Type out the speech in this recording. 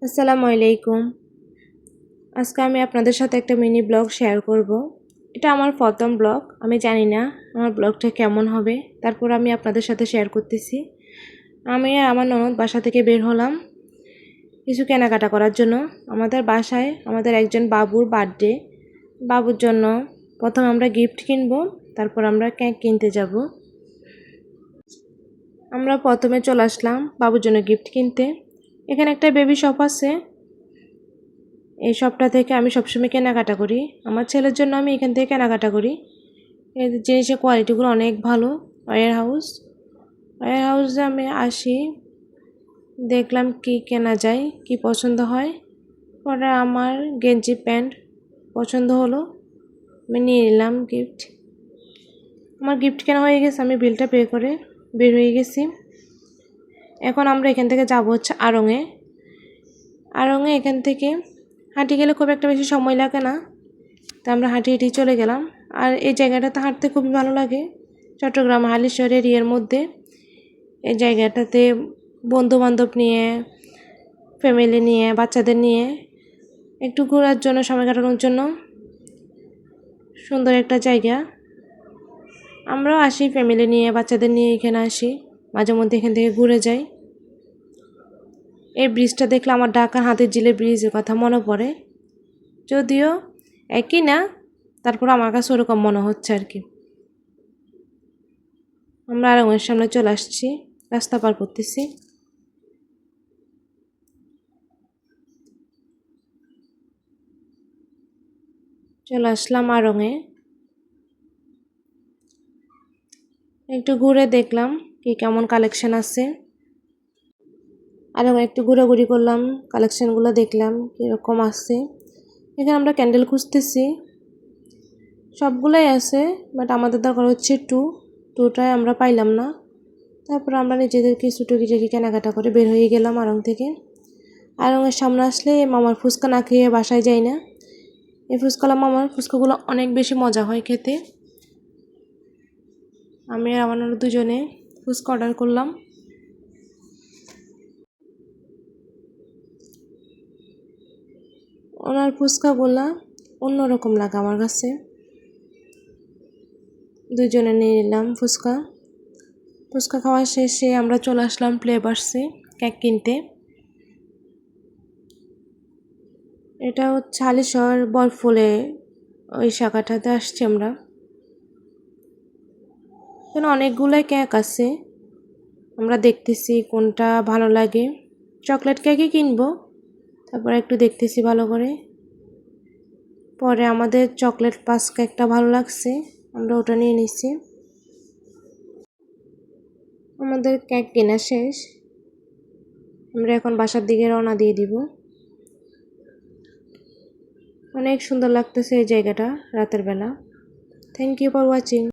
আসসালামু আলাইকুম। আজকে আমি আপনাদের সাথে একটা মিনি ব্লগ শেয়ার করব। এটা আমার প্রথম ব্লগ। আমি জানি না আমার ব্লগটা কেমন হবে, তারপর আমি আপনাদের সাথে শেয়ার করতেছি। আমি আর আমার ননদ বাসা থেকে বের হলাম কিছু কেনাকাটা করার জন্য। আমাদের বাসায় আমাদের একজন বাবুর বার্থডে। বাবুর জন্য প্রথম আমরা গিফট কিনবো, তারপর আমরা কেক কিনতে যাব। আমরা প্রথমে চলে আসলাম বাবুর জন্য গিফট কিনতে। এখানে একটা বেবি শপ আছে। এই শপটা থেকে আমি সবসময় কেনাকাটা করি। আমার ছেলের জন্য আমি এখান থেকে কেনাকাটা করি। এই জিনিসের কোয়ালিটিগুলো অনেক ভালো। ওয়্যার হাউসে আমি আসি, দেখলাম কি কেনা যায়, কি পছন্দ হয়। পরে আমার গেঞ্জি প্যান্ট পছন্দ হলো, আমি নিয়ে নিলাম গিফট। আমার গিফট কেনা হয়ে গেছে, আমি বিলটা পে করে বের হয়ে গেছি। এখন আমরা এখান থেকে যাব হচ্ছে আড়ংয়ে। এখান থেকে হাঁটি গেলে খুব একটা বেশি সময় লাগে না, তো আমরা হাঁটি হেঁটেই চলে গেলাম। আর এই জায়গাটাতে হাঁটতে খুবই ভালো লাগে। চট্টগ্রাম হালিশহর এরিয়ার মধ্যে এই জায়গাটাতে বন্ধুবান্ধব নিয়ে, ফ্যামিলি নিয়ে, বাচ্চাদের নিয়ে একটু ঘোরার জন্য, সময় কাটানোর জন্য সুন্দর একটা জায়গা। আমরাও আসি ফ্যামিলি নিয়ে, বাচ্চাদের নিয়ে এখানে আসি, মাঝে মধ্যে এখান থেকে ঘুরে যাই। এই ব্রিজটা দেখলে আমার ঢাকার হাতির ঝিলের ব্রিজের কথা মনে পড়ে, যদিও একই না, তারপর আমার কাছে ওরকম মনে হচ্ছে আর কি। আমরা আড়ংয়ের সামনে চলে আসছি, রাস্তা পার করতেছি। চলে আসলাম আড়ংয়ে। একটু ঘুরে দেখলাম কি কেমন কালেকশন আছে। আড়ংয়ে একটু ঘোরাঘুরি করলাম, কালেকশনগুলো দেখলাম কীরকম আছে। এখানে আমরা ক্যান্ডেল খুঁজতেছি, সবগুলোই আছে, বাট আমাদের দরকার হচ্ছে টুটায় আমরা পাইলাম না। তারপর আমরা নিজেদের কিছু টুকিটাকি কেনাকাটা করে বের হয়ে গেলাম আড়ং থেকে। আড়ংয়ের সামনে আসলে মামার ফুচকা না খেয়ে বাসায় যাই না। এই মামার ফুচকাগুলো অনেক বেশি মজা হয় খেতে। আমি আর আমার ননদ দুজনে ফুচকা অর্ডার করলাম। ওনার ফুচকাগুলা অন্যরকম লাগে আমার কাছে। দুজনে নিয়ে নিলাম ফুচকা খাওয়া শেষে আমরা চলে আসলাম ফ্লেভার্সে কেক কিনতে। এটা হচ্ছে হালিশহর বরফুলে ওই শাখাটাতে আসছি আমরা। এখানে অনেকগুলাই কেক আছে, আমরা দেখতেছি কোনটা ভালো লাগে। চকলেট কেকই কিনবো, তারপর একটু দেখতেছি ভালো করে। পরে আমাদের চকলেট পাস কেকটা ভালো লাগছে, আমরা ওটা নিয়ে নিচ্ছি। আমাদের কেক কেনা শেষ, আমরা এখন বাসার দিকে রওনা দিয়ে দিব। অনেক সুন্দর লাগতেছে এই জায়গাটা রাতের বেলা। Thank you for watching.